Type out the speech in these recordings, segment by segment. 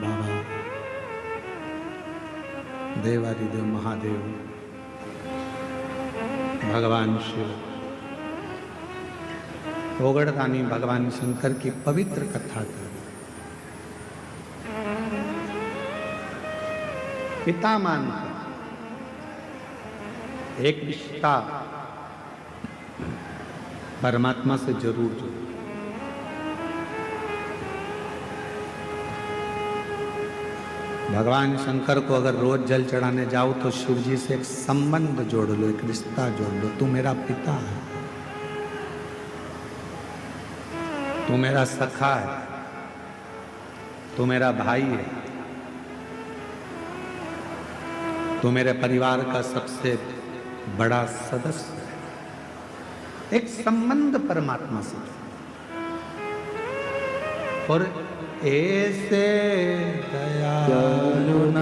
बाबा, देवादिदेव महादेव, भगवान शिव, ओगड़दानी भगवान शंकर की पवित्र कथा कर पिता मानकर एक रिश्ता परमात्मा से जरूर जोड़ो। भगवान शंकर को अगर रोज जल चढ़ाने जाओ तो शिव जी से एक संबंध जोड़ लो, एक रिश्ता जोड़ लो। तू मेरा पिता है, तू मेरा सखा है, तू मेरा भाई है, तू मेरे परिवार का सबसे बड़ा सदस्य है। एक संबंध परमात्मा से। और ऐसे दयालुनाथ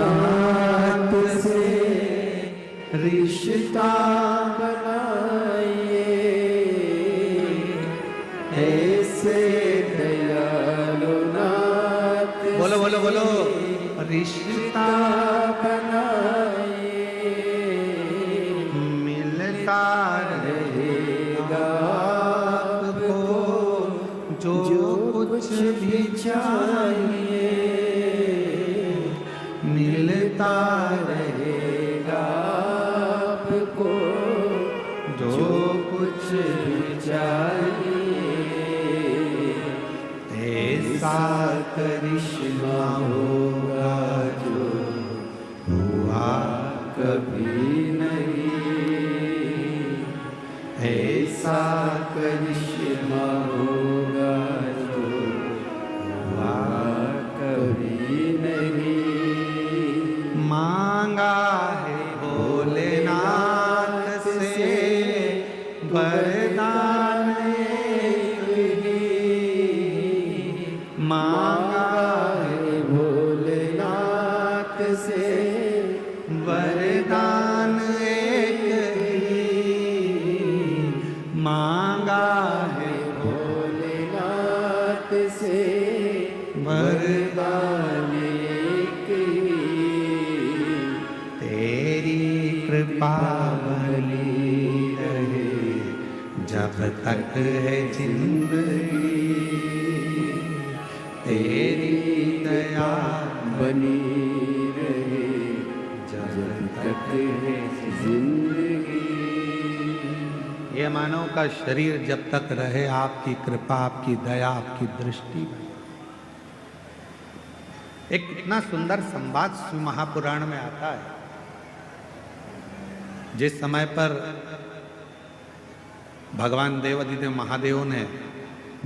से रिश्ता बनाइए, ऐसे दयालुनाथ, बोलो बोलो बोलो, रिश्ता बनाइए, मिलता रहेगा आपको जो कुछ भी चाहिए, मिलता रहेगा आपको जो कुछ भी चाहिए। ऐसा करिश्मा होगा जो हुआ कभी नहीं, ऐसा करिश्मा होगा जो हुआ कभी नहीं। मांगा है भोलेनाथ से वरदान एक ही, मांगा है भोलेनाथ से वरदान एक ही, मांगा है भोलेनाथ से वरदान एक ही। तेरी कृपा बनी रहे जब तक है जिंदगी, तेरी दया बनी रहे जब तक है जिंदगी। ये मानव का शरीर जब तक रहे आपकी कृपा, आपकी दया, आपकी दृष्टि। एक इतना सुंदर संवाद शिव महापुराण में आता है। जिस समय पर भगवान देवादिदेव महादेव ने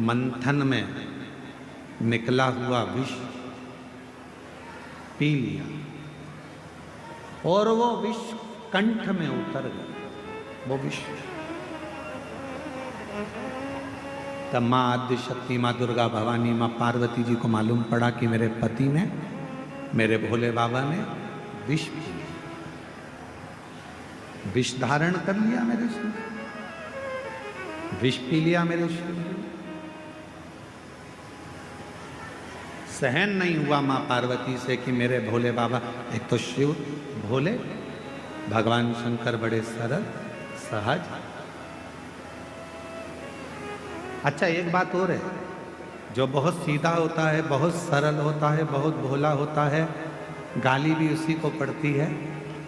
मंथन में निकला हुआ विष पी लिया और वो विष कंठ में उतर गया, वो विष। तब माँ आद्य शक्ति, माँ दुर्गा भवानी, माँ पार्वती जी को मालूम पड़ा कि मेरे पति ने, मेरे भोले बाबा ने विष पी लिया, विष धारण कर लिया मेरे शिव, विष पी लिया मेरे शिव। सहन नहीं हुआ माँ पार्वती से कि मेरे भोले बाबा, एक तो शिव भोले, भगवान शंकर बड़े सरल सहज। अच्छा एक बात और है, जो बहुत सीधा होता है, बहुत सरल होता है, बहुत भोला होता है, गाली भी उसी को पड़ती है,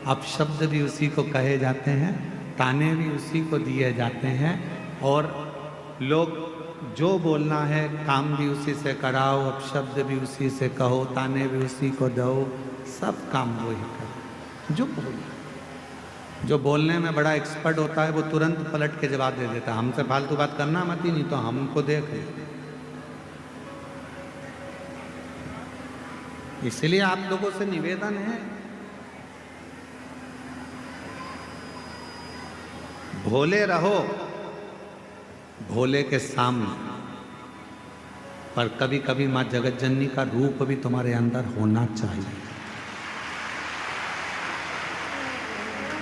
अपशब्द भी उसी को कहे जाते हैं, ताने भी उसी को दिए जाते हैं, और लोग जो बोलना है काम भी उसी से कराओ, अपशब्द भी उसी से कहो, ताने भी उसी को दो, सब काम वो ही करो। जो बोलने में बड़ा एक्सपर्ट होता है वो तुरंत पलट के जवाब दे देता है, हमसे फालतू बात करना मत ही, नहीं तो हमको देख। इसलिए आप लोगों से निवेदन है, भोले रहो भोले के सामने, पर कभी कभी माँ जगत जननी का रूप भी तुम्हारे अंदर होना चाहिए।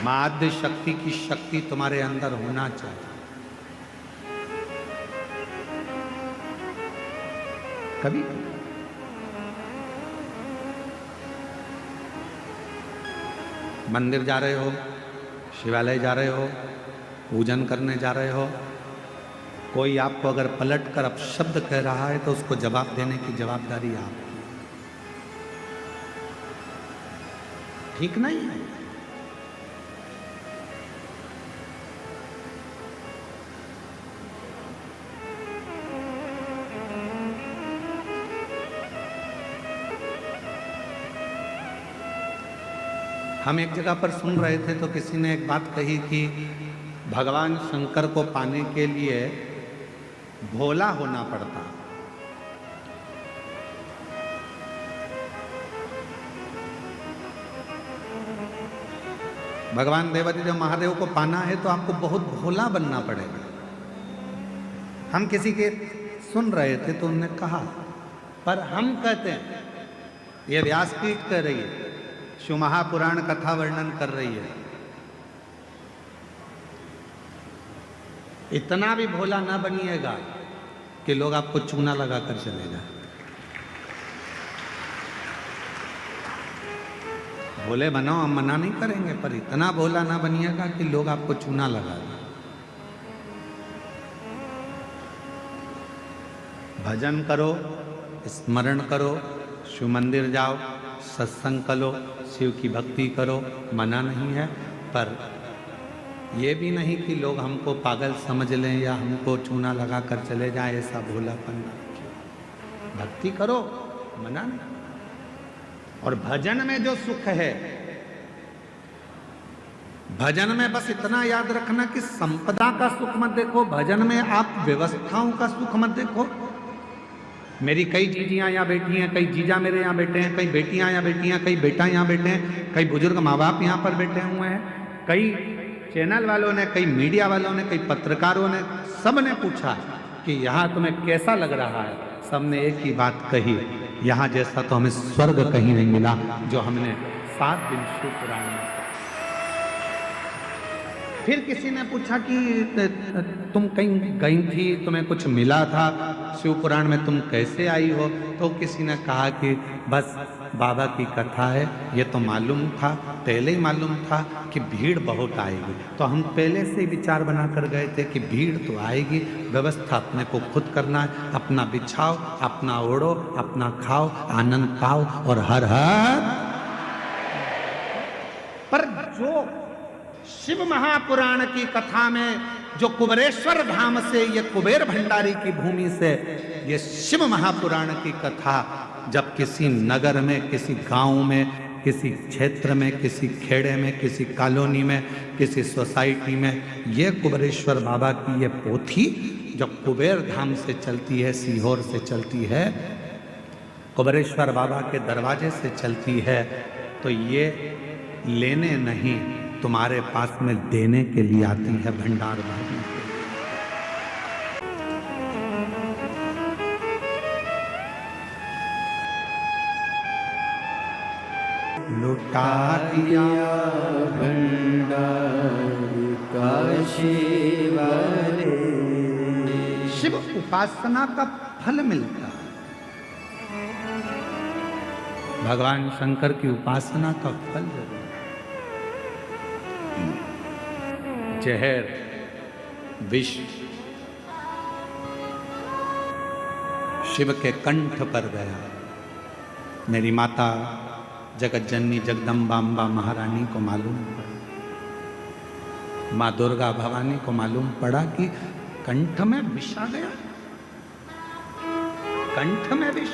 माँ आद्य शक्ति की शक्ति तुम्हारे अंदर होना चाहिए। कभी मंदिर जा रहे हो, शिवालय जा रहे हो, पूजन करने जा रहे हो, कोई आपको अगर पलट कर अपशब्द कह रहा है तो उसको जवाब देने की जवाबदारी आपकी। ठीक नहीं है। हम एक जगह पर सुन रहे थे तो किसी ने एक बात कही कि भगवान शंकर को पाने के लिए भोला होना पड़ता। भगवान देवादिदेव महादेव को पाना है तो आपको बहुत भोला बनना पड़ेगा। हम किसी के सुन रहे थे तो उन्होंने कहा, पर हम कहते हैं, ये व्यासपीठ कह रही है, शिव महापुराण कथा वर्णन कर रही है, इतना भी भोला ना बनिएगा कि लोग आपको चूना लगा कर चले जाए। भोले बनो, हम मना नहीं करेंगे, पर इतना भोला ना बनिएगा कि लोग आपको चूना लगा दें। भजन करो, स्मरण करो, शिव मंदिर जाओ, सत्संग करो, शिव की भक्ति करो, मना नहीं है, पर यह भी नहीं कि लोग हमको पागल समझ लें या हमको चूना लगा कर चले जाएं, ऐसा भोलापन न रखिए। भक्ति करो, मना नहीं। और भजन में जो सुख है, भजन में बस इतना याद रखना कि संपदा का सुख मत देखो, भजन में आप व्यवस्थाओं का सुख मत देखो। मेरी कई जीजियां यहाँ बैठी हैं, कई जीजा मेरे यहाँ बैठे हैं, कई बेटियां यहाँ बैठी हैं, कई बेटा यहाँ बैठे हैं, कई बुजुर्ग माँ बाप यहाँ पर बैठे हुए हैं, कई चैनल वालों ने, कई मीडिया वालों ने, कई पत्रकारों ने, सब ने पूछा कि यहाँ तुम्हें कैसा लग रहा है। सबने एक ही बात कही, यहाँ जैसा तो हमें स्वर्ग कहीं नहीं मिला जो हमने 7 दिन शिव पुराण में। फिर किसी ने पूछा कि तुम कहीं गई थी, तुम्हें कुछ मिला था, शिव पुराण में तुम कैसे आई हो? तो किसी ने कहा कि बस बाबा की कथा है, ये तो मालूम था, पहले ही मालूम था कि भीड़ बहुत आएगी, तो हम पहले से ही विचार बना कर गए थे कि भीड़ तो आएगी, व्यवस्था अपने को खुद करना है, अपना बिछाओ, अपना ओढ़ो, अपना खाओ, आनंद पाओ और हर हर। पर जो शिव महापुराण की कथा में जो कुबेरेश्वर धाम से, ये कुबेर भंडारी की भूमि से ये शिव महापुराण की कथा जब किसी नगर में, किसी गांव में, किसी क्षेत्र में, किसी खेड़े में, किसी कॉलोनी में, किसी सोसाइटी में, ये कुबेरेश्वर बाबा की ये पोथी जो कुबेर धाम से चलती है, सीहोर से चलती है, कुबेरेश्वर बाबा के दरवाजे से चलती है, तो ये लेने नहीं, तुम्हारे पास में देने के लिए आती है भंडार भरने के। लुटा दिया भंडार काशी वाले। शिव उपासना का फल मिलता है, भगवान शंकर की उपासना का फल जरूर। जहर, विष शिव के कंठ पर गया। मेरी माता जगत जननी जगदम्बा अम्बा महारानी को मालूम पड़ा, माँ दुर्गा भवानी को मालूम पड़ा कि कंठ में विष आ गया, कंठ में विष।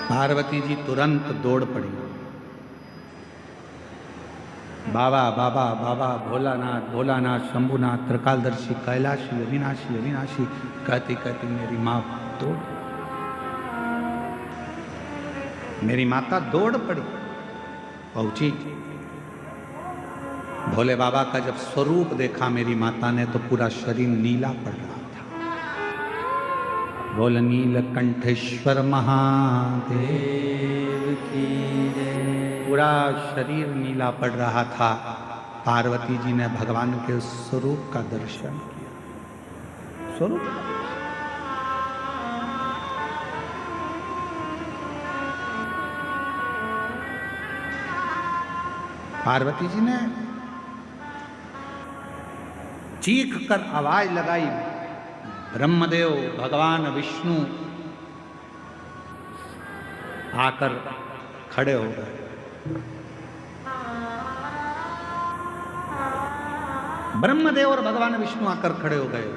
पार्वती जी तुरंत दौड़ पड़ी, बाबा बाबा बाबा, भोलानाथ भोलानाथ, शंभुनाथ, त्रिकालदर्शी, कैलाशी, अविनाशी अविनाशी कहती कहती मेरी माँ दौड़, मेरी माता दौड़ पड़ी, पहुंची। भोले बाबा का जब स्वरूप देखा मेरी माता ने तो पूरा शरीर नीला पड़ रहा था। बोल नीलकंठेश्वर महादेव की जय। पूरा शरीर नीला पड़ रहा था। पार्वती जी ने भगवान के स्वरूप का दर्शन किया। स्वरूप पार्वती जी ने चीख कर आवाज लगाई, ब्रह्मदेव भगवान विष्णु आकर खड़े हो गए। ब्रह्मदेव और भगवान विष्णु आकर खड़े हो गए।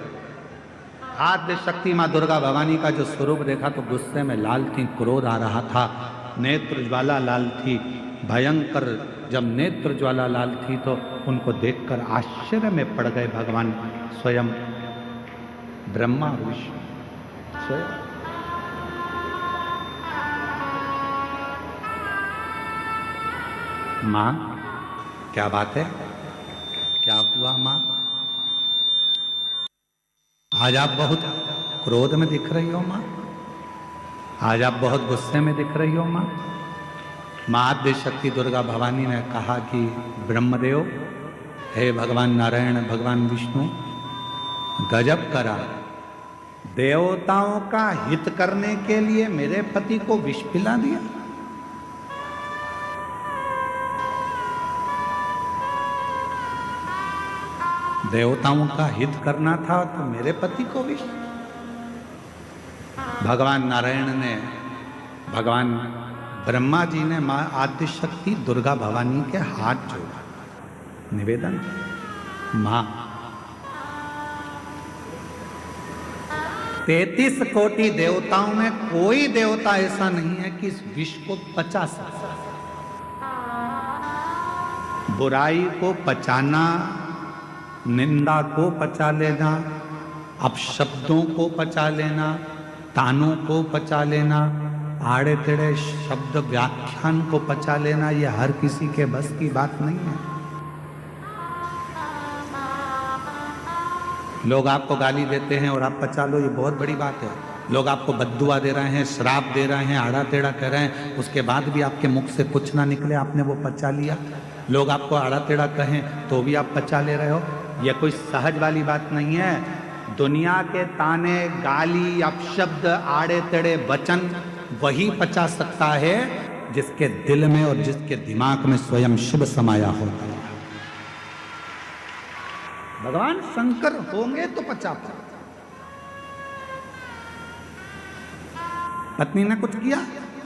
आद्य शक्ति मां दुर्गा भवानी का जो स्वरूप देखा तो गुस्से में लाल थी, क्रोध आ रहा था, नेत्र ज्वाला लाल थी, भयंकर। जब नेत्र ज्वाला लाल थी तो उनको देखकर आश्चर्य में पड़ गए भगवान स्वयं ब्रह्मा और विष्णु स्वयं। मां क्या बात है, क्या हुआ मां? आज आप बहुत क्रोध में दिख रही हो मां, आज आप बहुत गुस्से में दिख रही हो मां। मां आद्य शक्ति दुर्गा भवानी ने कहा कि ब्रह्मदेव, हे भगवान नारायण, भगवान विष्णु, गजब करा, देवताओं का हित करने के लिए मेरे पति को विष पिला दिया। देवताओं का हित करना था तो मेरे पति को विष। भगवान नारायण ने, भगवान ब्रह्मा जी ने मां आद्य शक्ति दुर्गा भवानी के हाथ जोड़ा, निवेदन, मां 33 कोटि देवताओं में कोई देवता ऐसा नहीं है कि इस विष को पचा सकता। बुराई को पचाना, निंदा को पचा लेना, अपशब्दों को पचा लेना, तानों को पचा लेना, आड़े टेढ़े शब्द व्याख्यान को पचा लेना, यह हर किसी के बस की बात नहीं है। लोग आपको गाली देते हैं और आप पचा लो, ये बहुत बड़ी बात है। लोग आपको बद्दुआ दे रहे हैं, श्राप दे रहे हैं, आड़ा टेढ़ा कह रहे हैं, उसके बाद भी आपके मुख से कुछ ना निकले, आपने वो पचा लिया। लोग आपको आड़ा टेढ़ा कहें तो भी आप पचा ले रहे हो, यह कोई सहज वाली बात नहीं है। दुनिया के ताने, गाली, अपशब्द, आड़े टेढ़े वचन वही पचा सकता है जिसके दिल में और जिसके दिमाग में स्वयं शिव समाया होता है। भगवान शंकर होंगे तो पचा पाए। पत्नी ने कुछ किया,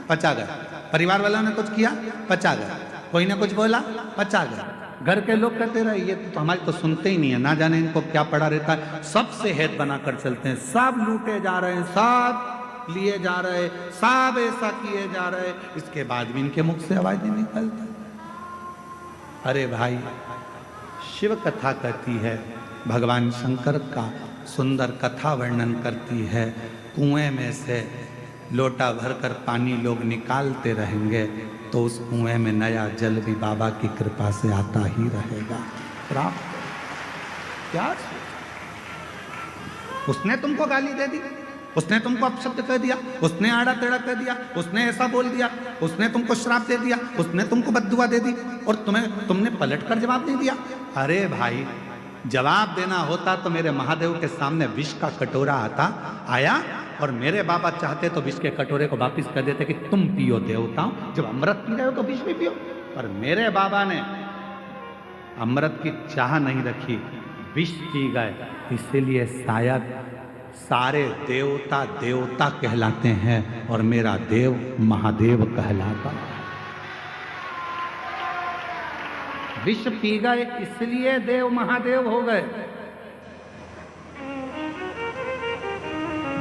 पचा गया। परिवार वालों ने कुछ किया, पचा गया। कोई ने कुछ बोला, पचा गया। घर के लोग कहते रहे ये तो हमारे तो सुनते ही नहीं है, ना जाने इनको क्या पड़ा रहता है, सबसे हेत बनाकर चलते हैं, सब लूटे जा रहे हैं, सब लिए जा रहे, सब ऐसा किए जा रहे, इसके बाद भी इनके मुख से आवाज नहीं निकलती। अरे भाई, शिव कथा कहती है, भगवान शंकर का सुंदर कथा वर्णन करती है, कुएं में से लोटा भरकर पानी लोग निकालते रहेंगे तो उस कुएं में नया जल भी बाबा की कृपा से आता ही रहेगा। प्राप्त क्या? उसने तुमको गाली दे दी, उसने तुमको अपशब्द कह दिया, उसने आड़ा टेढ़ा कह दिया, उसने ऐसा बोल दिया, उसने तुमको श्राप दे दिया, उसने तुमको बद्दुआ दे दी और तुमने पलट कर जवाब नहीं दिया। अरे भाई, जवाब देना होता तो मेरे महादेव के सामने विष का कटोरा आया और मेरे बाबा चाहते तो विष के कटोरे को वापिस कर देते कि तुम पियो देवताओं, जब अमृत पी रहे हो तो विष भी पियो। पर मेरे बाबा ने अमृत की चाह नहीं रखी, विष पी गए। इसीलिए शायद सारे देवता देवता कहलाते हैं और मेरा देव महादेव कहलाता। विष पी गए इसलिए देव महादेव हो गए।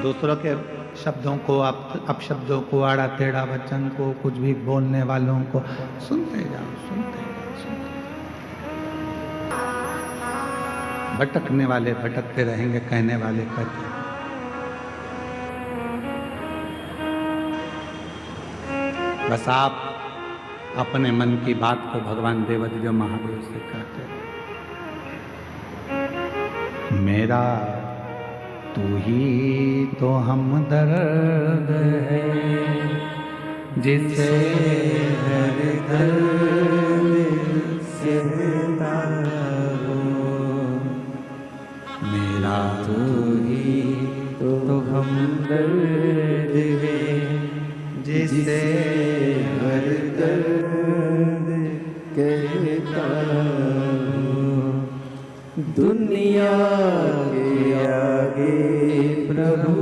दूसरों के शब्दों को, अपशब्दों को, आड़ा टेढ़ा वचन को, कुछ भी बोलने वालों को सुनते जाओ, सुनते भटकने वाले भटकते रहेंगे, कहने वाले कहते। बस आप अपने मन की बात को भगवान देवाधिदेव महादेव से कहते, मेरा तू ही तो हमदर्द है, जिसे दर्द से कहता हूँ, दुनिया के आगे प्रभु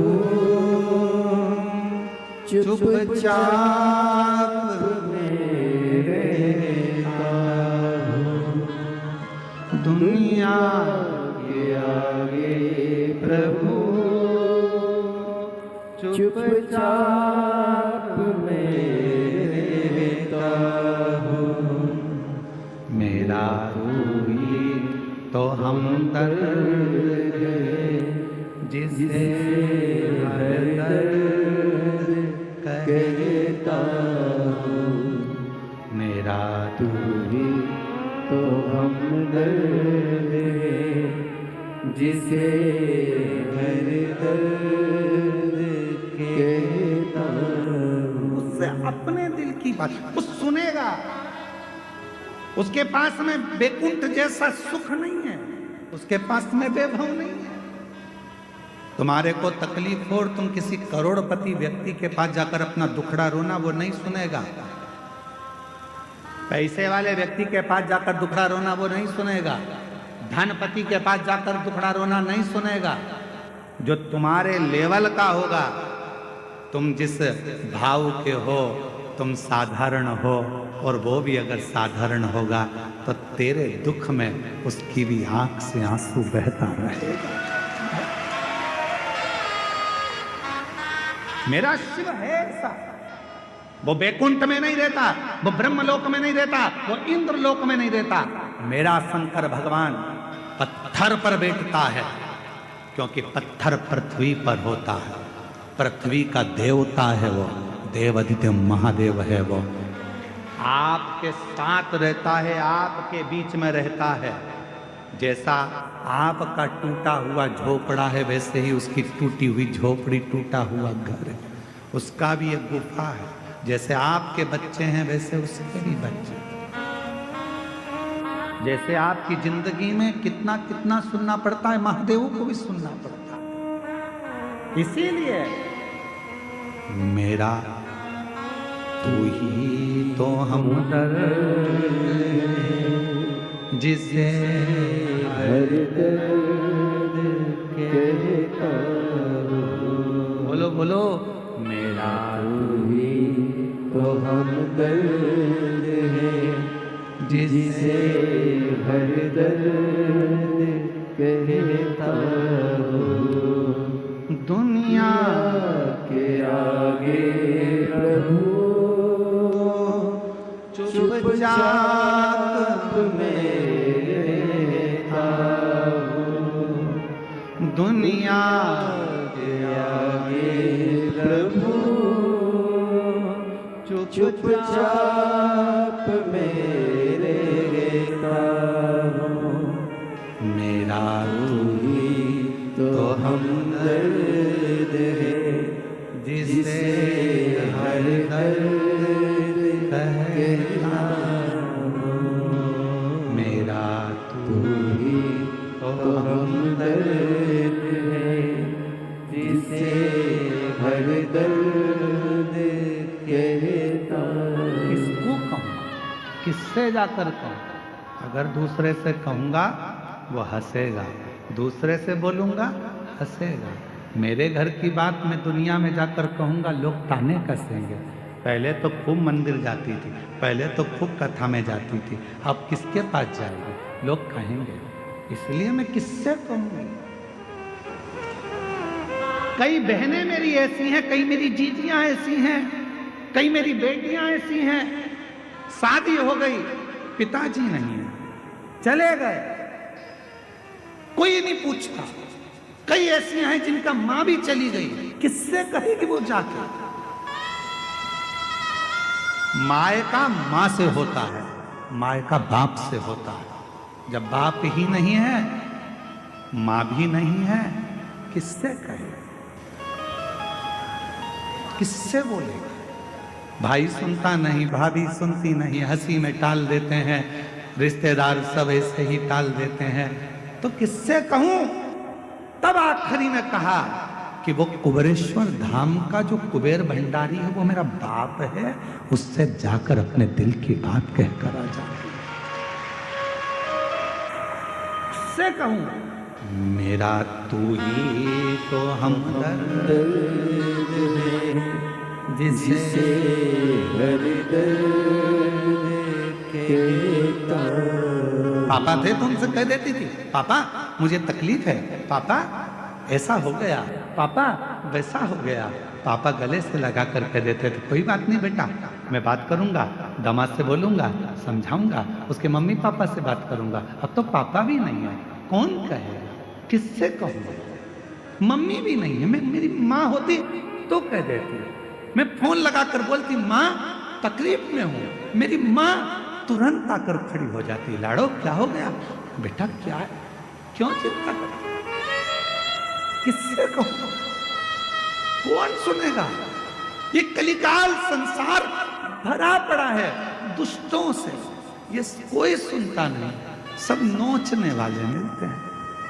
चुपचाप में रहता हूँ, दुनिया के आगे प्रभु चुपचाप में रहता हूँ। मेरा तू ही तो हमदर्द है, जिसे हर दर्द कहता हूँ। मेरा तू ही तो हमदर्द है, जिसे हर दर्द कहता हूँ। उससे अपने दिल की बात वो सुनेगा। उसके पास में बैकुंठ जैसा सुख नहीं है, उसके पास में वैभव नहीं है। तुम्हारे को तकलीफ हो और तुम किसी करोड़पति व्यक्ति के पास जाकर अपना दुखड़ा रोना, वो नहीं सुनेगा। पैसे वाले व्यक्ति के पास जाकर दुखड़ा रोना वो नहीं सुनेगा। धनपति के पास जाकर दुखड़ा रोना नहीं सुनेगा। जो तुम्हारे लेवल का होगा, तुम जिस भाव के हो, तुम साधारण हो, और वो भी अगर साधारण होगा तो तेरे दुख में उसकी भी आंख से आंसू बहता रहेगा। मेरा शिव है ऐसा, वो बैकुंठ में नहीं रहता, वो ब्रह्मलोक में नहीं रहता, वो इंद्रलोक में नहीं रहता। मेरा शंकर भगवान पत्थर पर बैठता है, क्योंकि पत्थर पृथ्वी पर होता है। पृथ्वी का देवता है वो, देवादित्य महादेव है वो। आपके साथ रहता है, आपके बीच में रहता है। जैसा आपका टूटा हुआ झोपड़ा है, वैसे ही उसकी टूटी हुई झोपड़ी, टूटा हुआ घर है। उसका भी एक गुफा है। जैसे आपके बच्चे हैं, वैसे उसके भी बच्चे। जैसे आपकी जिंदगी में कितना कितना सुनना पड़ता है, महादेव को भी सुनना पड़ता है। इसीलिए मेरा तू ही तो हमदर्द जिसे हर दर्द कहता हूँ। बोलो बोलो, मेरा तू ही तो हमदर्द है, जिसे हर दर्द कहता हूँ। दुनिया के आगे प्रभु चुपचाप में रहता हूँ। दुनिया के आगे प्रभु चुपचाप में रहता हूँ। मेरा तू ही तो हमदर्द है, जिसे हर दर्द कहता हूँ। मेरा तू ही तो हमदर्द है, जिसे हर दर्द कहता हूँ। किसको कहूँ, किससे जाकर कहूँ? अगर दूसरे से कहूँगा वो हंसेगा, दूसरे से बोलूँगा हंसेगा। मेरे घर की बात मैं दुनिया में जाकर कहूँगा, लोग ताने कसेंगे। पहले तो खूब मंदिर जाती थी, पहले तो खूब कथा में जाती थी, अब किसके पास जाएगी? लोग कहेंगे। इसलिए मैं किससे कहूँगी? कई बहनें मेरी ऐसी हैं, कई मेरी जीजियां ऐसी हैं, कई मेरी बेटियां ऐसी हैं, शादी हो गई, पिताजी नहीं है, चले गए, कोई नहीं पूछता। कई ऐसी हैं जिनका मां भी चली गई, किससे कहेगी वो जाके? मायका मां से होता है, मायका बाप से होता है। जब बाप ही नहीं है, मां भी नहीं है, किससे कहे, किससे बोलेगा? भाई सुनता नहीं, भाभी सुनती नहीं, हंसी में टाल देते हैं, रिश्तेदार सब ऐसे ही टाल देते हैं, तो किससे कहूं? तब आखिरी में कहा कि वो कुबेरेश्वर धाम का जो कुबेर भंडारी है वो मेरा बाप है, उससे जाकर अपने दिल की बात कहकर आ जा। किससे कहूँ? मेरा तू ही तो हमदर्द दर्द है जिसे हर दर्द कहता। पापा थे तो उनसे कह देती थी, पापा मुझे तकलीफ है, पापा ऐसा हो गया, पापा वैसा हो गया। पापा गले से लगा कर कह देते थे, कोई बात नहीं बेटा, मैं बात करूंगा, दामाद से बोलूंगा, समझाऊंगा, उसके मम्मी पापा से बात करूंगा। अब तो पापा भी नहीं है, कौन कहेगा, किससे कहूँ? मम्मी भी नहीं है, मैं मेरी माँ होती तो कह देती, मैं फोन लगा कर बोलती माँ तकलीफ में हूँ, मेरी माँ तुरंत आकर खड़ी हो जाती, लाड़ो क्या हो गया बेटा, क्या है, क्यों चिंता कर, किससे कहूँ, कौन सुनेगा? ये कलिकाल संसार भरा पड़ा है दुष्टों से, ये कोई सुनता नहीं, सब नोचने वाले मिलते हैं।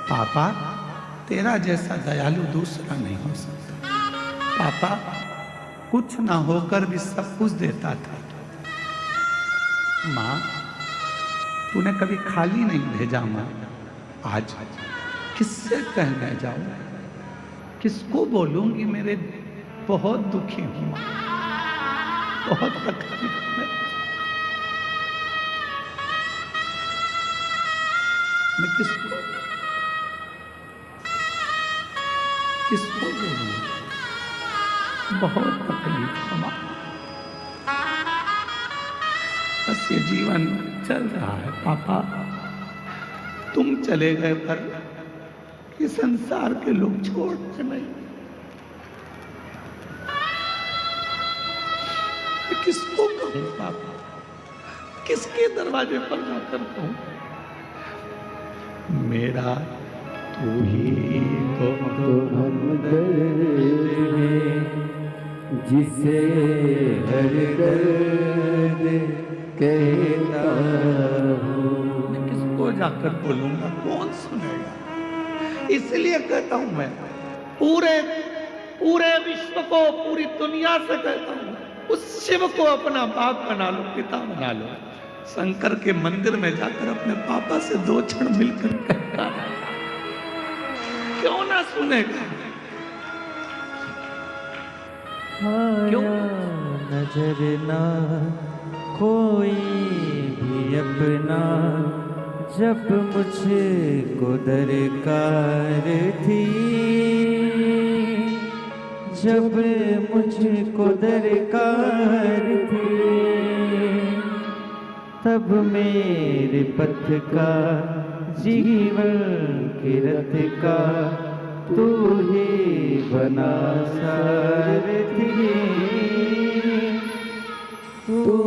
पापा तेरा जैसा दयालु दूसरा नहीं हो सकता, पापा कुछ ना होकर भी सब कुछ देता था। माँ तूने कभी खाली नहीं भेजा माँ, आज किससे कहने जाऊं, किसको बोलूंगी, मेरे बहुत दुखी हूं माँ, बहुत तकलीफ में, मैं किसको बोलूं, बहुत तकलीफ है माँ, बस ये जीवन चल रहा है। पापा तुम चले गए पर ये संसार के लोग छोड़ते नहीं, मैं किसको कहूँ पापा, किसके दरवाजे पर जाकर कहूँ? मेरा तू ही तो हमदर्द है जिसे हर दर्द कहता हूँ। मैं किसको जाकर बोलूंगा, कौन सुनेगा? इसलिए कहता हूं मैं पूरे विश्व को, पूरी दुनिया से कहता हूं, उस शिव को अपना बाप बना लो, पिता बना लो, शंकर के मंदिर में जाकर अपने पापा से 2 क्षण मिलकर कहता है, क्यों ना सुनेगा? क्यों? नजर ना कोई भी अपना, जब मुझको दरकार थी, जब मुझको दरकार थी, तब मेरे पथ का जीवन के रथ का तू ही बना सारथी, तू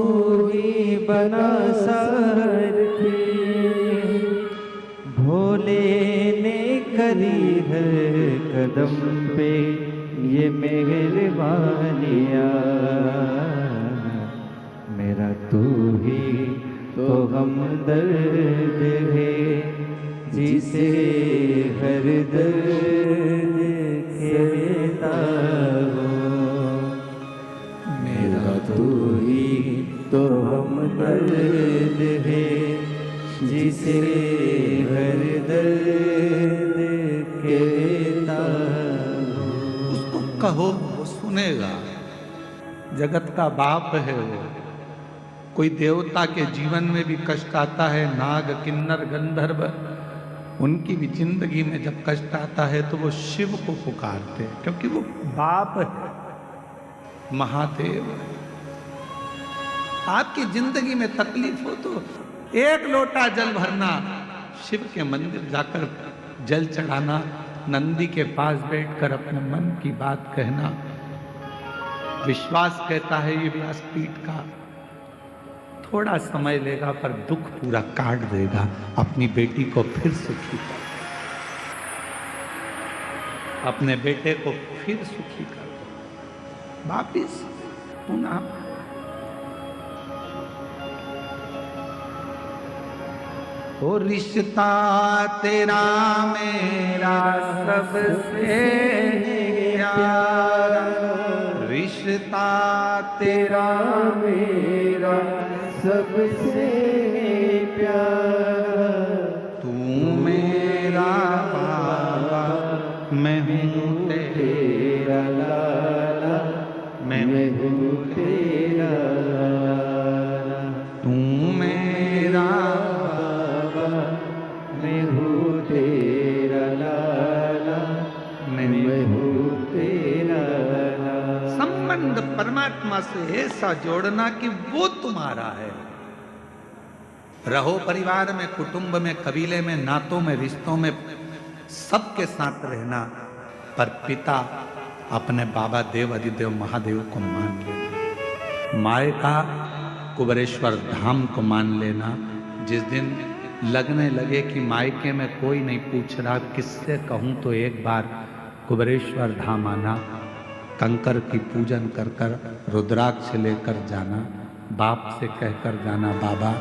ही बना सारथी। भोले ने करी हर कदम पे ये मेहरबानियाँ, मेरा तू ही तो हमदर्द है जिसे हर दर्द कहता हूँ, मेरा तू ही तो हमदर्द है जिसे हर दर्द कहता हूँ। उसको कहो वो सुनेगा, जगत का बाप है वो। कोई देवता के जीवन में भी कष्ट आता है, नाग किन्नर गंधर्व, उनकी भी जिंदगी में जब कष्ट आता है तो वो शिव को पुकारते हैं, क्योंकि वो बाप है, महादेव है। आपकी जिंदगी में तकलीफ हो तो 1 लोटा जल भरना, शिव के मंदिर जाकर जल चढ़ाना, नंदी के पास बैठकर अपने मन की बात कहना। विश्वास कहता है ये व्यासपीठ का थोड़ा समय लेगा पर दुख पूरा काट देगा, अपनी बेटी को फिर सुखी कर, अपने बेटे को फिर सुखी कर, वापिस पुनः। ओ रिश्ता तेरा मेरा सबसे प्यारा, रिश्ता तेरा मेरा सबसे प्यारा, तू मेरा परमात्मा से ऐसा जोड़ना कि वो तुम्हारा है। रहो परिवार में, कुटुंब में, कबीले में, नातों में, रिश्तों में, सबके साथ रहना, पर पिता अपने बाबा देव अधिदेव महादेव को मान लेना, माए का कुबेरेश्वर धाम को मान लेना। जिस दिन लगने लगे कि मायके में कोई नहीं पूछ रहा, किससे कहूं, तो एक बार कुबेरेश्वर धाम आना, कंकर की पूजन कर कर रुद्राक्ष लेकर जाना, बाप से कहकर जाना, बाबा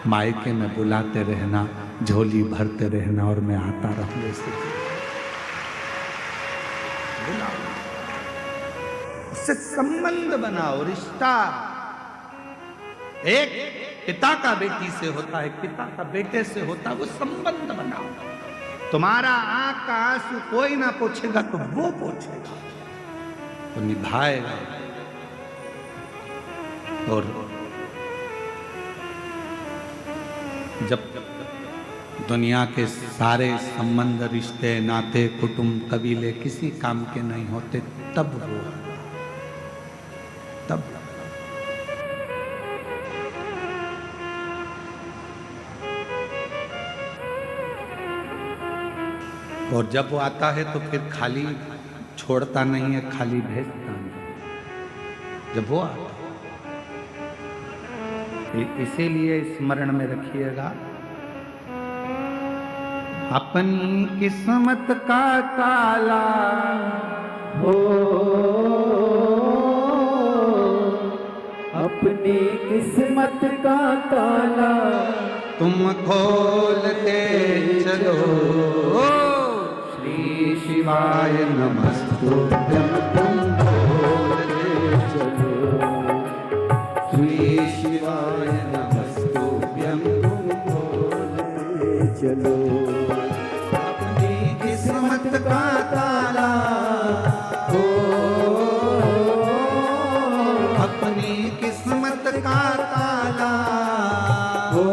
मायके में बुलाते रहना, झोली भरते रहना और मैं आता रहूंगा। उससे संबंध बनाओ, रिश्ता। एक पिता का बेटी से होता है, पिता का बेटे से होता है, वो संबंध बनाओ। तुम्हारा आंख का आंसू कोई ना पूछेगा तो वो पूछेगा, तो निभाएगा। और जब दुनिया के सारे संबंध, रिश्ते, नाते, कुटुंब, कबीले किसी काम के नहीं होते, तब वो, तब और जब वो आता है तो फिर खाली छोड़ता नहीं है, खाली भेजता नहीं। जब वो आता है, इसीलिए स्मरण में रखिएगा, अपनी किस्मत का ताला हो, अपनी किस्मत का ताला तुम खोलते चलो। श्री शिवाय नमस्तुभ्यं, तुम खोलते चलो। श्री शिवाय नमस्तुभ्यं, तुम खोलते चलो। अपनी किस्मत का ताला हो, अपनी किस्मत का ताला हो,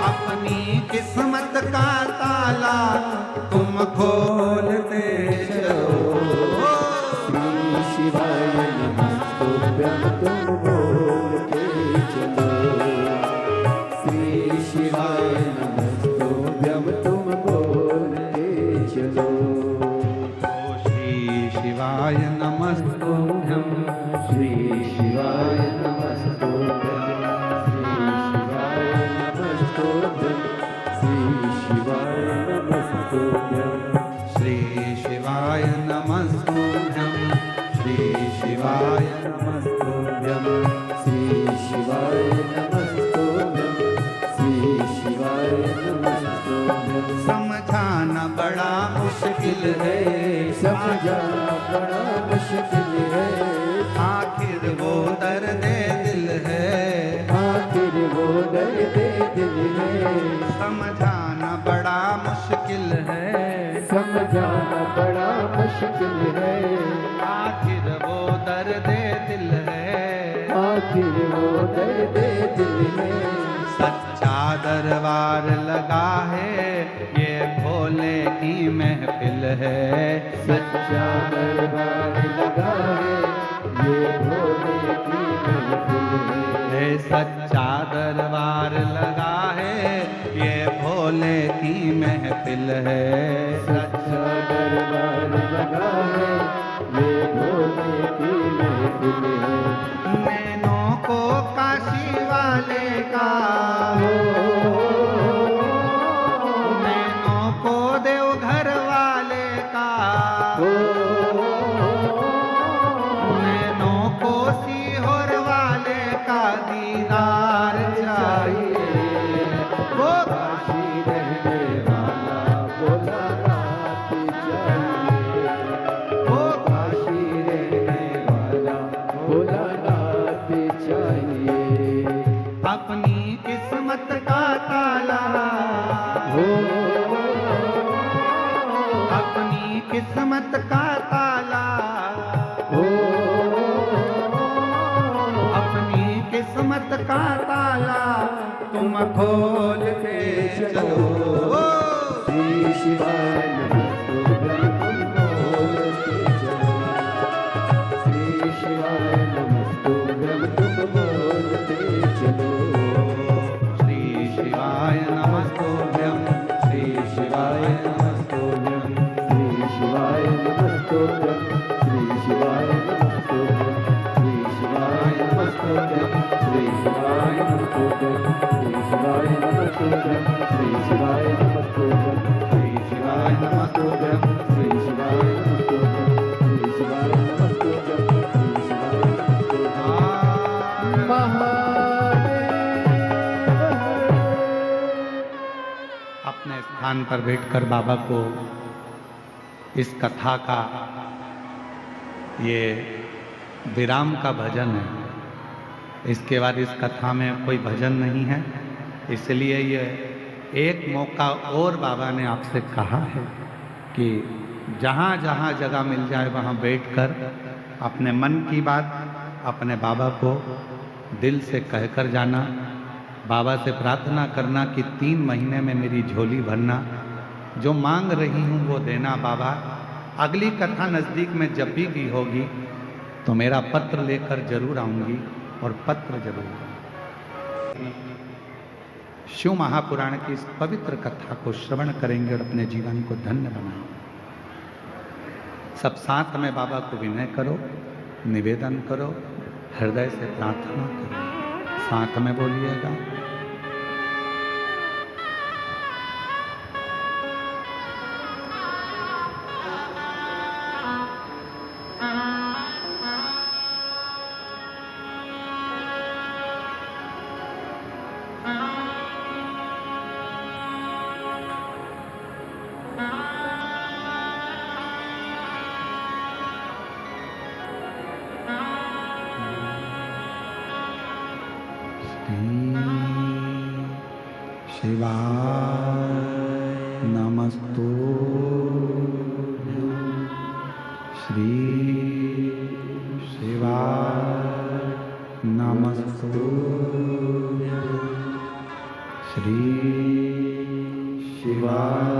अपनी किस्मत का ताला तुम खोलते चलो। श्री शिवाय नमस्तुभ्यं, तुम बोलते चलो। श्री शिवाय नमस्तुभ्यं, तुम बोलते चलो। श्री शिवाय नमस्तुभ्यं, श्री शिवाय नमस्तुभ्यं, श्री शिवाय नमस्तुभ्यं, श्री शिवाय नमस्तुभ्यं। श्री शिवाय नमस्तुभ्यं, श्री शिवाय नमस्तुभ्यं, श्री शिवाय नमस्तुभ्यं, श्री शिवाय नमस्तुभ्यं। समझाना बड़ा मुश्किल है, समझाना बड़ा मुश्किल है, आखिर वो दर्द दिल है, आखिर वो दर्द दिल है। समझाना बड़ा मुश्किल है, समझाना बड़ा मुश्किल है, आखिर वो दर्द दिल है, आखिर वो दर्द दिल है। सच्चा दरबार लगा है, ये भोले की महफिल है। सच्चा दरबार लगा है, ये भोले की महफिल है। सच्चा दरबार लगा है, ये भोले की महफिल है। सच्चा दरबार लगा है, ये भोले की महफिल है। नैनों को काशी वाले का हो, नैनों को देवघर वाले का हो, नैनों को सीहोर वाले का दीदार चाहिए। वो काशी रहने वाला भोला नाथ चाहिए। वो काशी रहने वाला भोला नाथ चाहिए। अपनी किस्मत का ताला हो, अपनी किस्मत का ताला हो, अपनी किस्मत का ताला तुम खोल के चलो। श्री शिवाय नमस्तुभ्यं, तुम बोलते चलो। श्री शिवाय नमस्तुभ्यं श्री शिवाय नमस्तुभ्यं श्री शिवाय नमस्तुभ्यं श्री शिवाय नमस्तुभ्यं श्री शिवाय नमस्तुभ्यं श्री शिवाय नमस्तुभ्यं अपने स्थान पर बैठकर बाबा को इस कथा का ये विराम का भजन है। इसके बाद इस कथा में कोई भजन नहीं है, इसलिए ये एक मौका और बाबा ने आपसे कहा है कि जहाँ जहाँ जगह मिल जाए वहाँ बैठकर अपने मन की बात अपने बाबा को दिल से कहकर जाना। बाबा से प्रार्थना करना कि 3 महीने में मेरी झोली भरना, जो मांग रही हूँ वो देना बाबा। अगली कथा नज़दीक में जब भी की होगी तो मेरा पत्र लेकर जरूर आऊँगी और पत्र जरूर। शिव महापुराण की इस पवित्र कथा को श्रवण करेंगे और अपने जीवन को धन्य बनाएंगे। सब साथ में बाबा को विनय करो, निवेदन करो, हृदय से प्रार्थना करो, साथ में बोलिएगा। शिवाय नमस्तुभ्यं श्री शिवाय नमस्तुभ्यं श्री शिवाय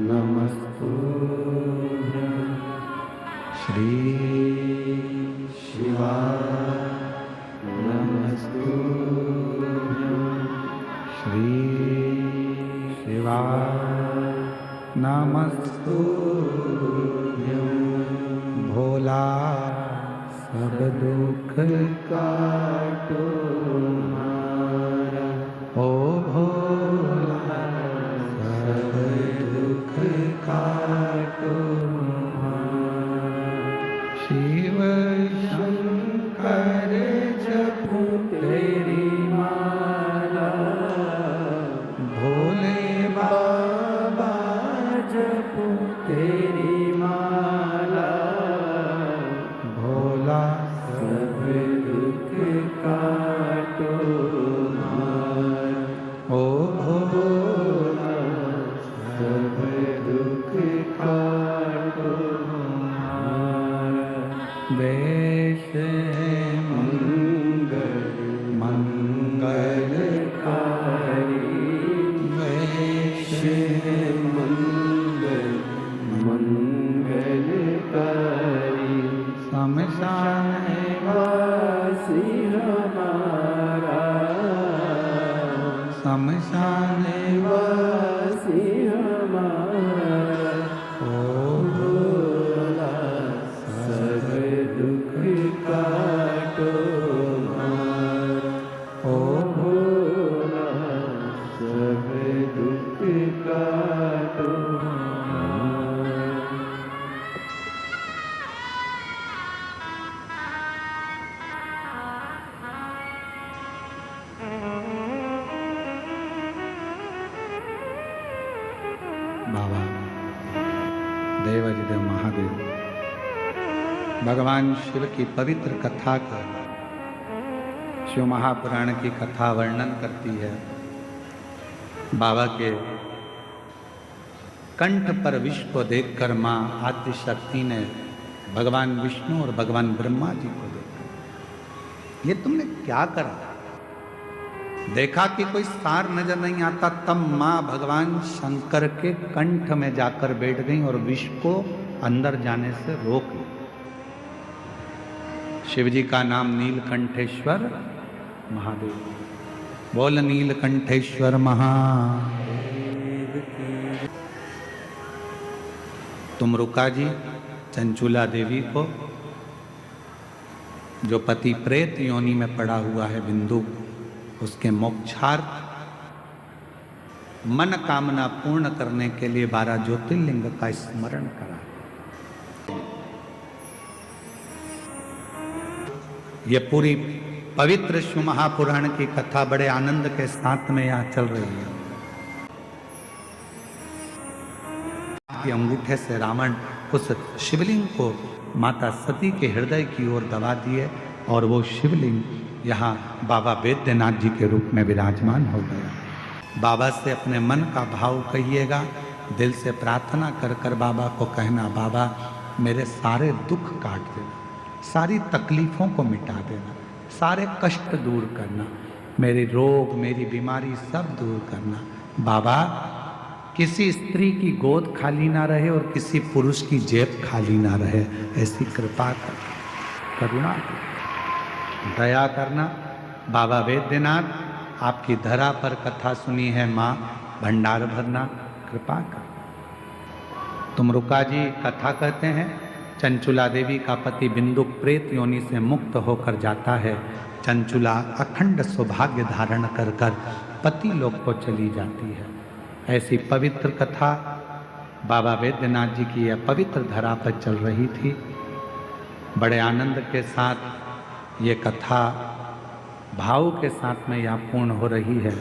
नमस्तुभ्यं श्री शिवाय नमस्तुभ्यं श्री शिवाय नमस्तुभ्यं भोला सब दुख काटो हमारा, ओ भोला सब दुख काटो हमारा। शिव शंकर जपो तेरी माला, भोले बाबा जपो तेरी माला, भोला सब दुख काटो हमारा, ओ भोला सब दुख काटो हमारा। वेश मंगल मंगलकारी, वेश मंगल मंगलकारी, शमशान वासी हमारा, शमशान वासी हमारा, ओ भोला सब दुख काटो हमारा, ओ भोला सब दुख काटो हमारा। बाबा देवाधिदेव महादेव भगवान शिव की पवित्र कथा का शिव महापुराण की कथा वर्णन करती है। बाबा के कंठ पर विष को देखकर माँ आदिशक्ति ने भगवान विष्णु और भगवान ब्रह्मा जी को देखा, ये तुमने क्या करा? देखा कि कोई सार नजर नहीं आता, तब माँ भगवान शंकर के कंठ में जाकर बैठ गई और विष को अंदर जाने से रोक ली। शिव जी का नाम नीलकंठेश्वर महादेव। बोल नीलकंठेश्वर महादेव की। तुम रुका जी चंचूला देवी को, जो पति प्रेत योनि में पड़ा हुआ है बिंदु, उसके मोक्षार्थ मन कामना पूर्ण करने के लिए 12 ज्योतिर्लिंग का स्मरण करा। ये पूरी पवित्र शिव महापुराण की कथा बड़े आनंद के साथ में यहाँ चल रही है कि अंगूठे से रावण उस शिवलिंग को माता सती के हृदय की ओर दबा दिए और वो शिवलिंग यहाँ बाबा वैद्यनाथ जी के रूप में विराजमान हो गया। बाबा से अपने मन का भाव कहिएगा, दिल से प्रार्थना कर कर बाबा को कहना, बाबा मेरे सारे दुख काट देना, सारी तकलीफ़ों को मिटा देना, सारे कष्ट दूर करना, मेरे रोग मेरी बीमारी सब दूर करना। बाबा किसी स्त्री की गोद खाली ना रहे और किसी पुरुष की जेब खाली ना रहे, ऐसी कृपा कर, करुणा कर, दया करना। बाबा वैद्यनाथ आपकी धरा पर कथा सुनी है माँ, भंडार भरना, कृपा कर। तुमरुका जी कथा कहते हैं, चंचुला देवी का पति बिंदुक प्रेत योनि से मुक्त होकर जाता है। चंचुला अखंड सौभाग्य धारण कर कर पति लोक को चली जाती है। ऐसी पवित्र कथा बाबा वैद्यनाथ जी की यह पवित्र धरा पर चल रही थी। बड़े आनंद के साथ ये कथा भाव के साथ में यहाँ पूर्ण हो रही है।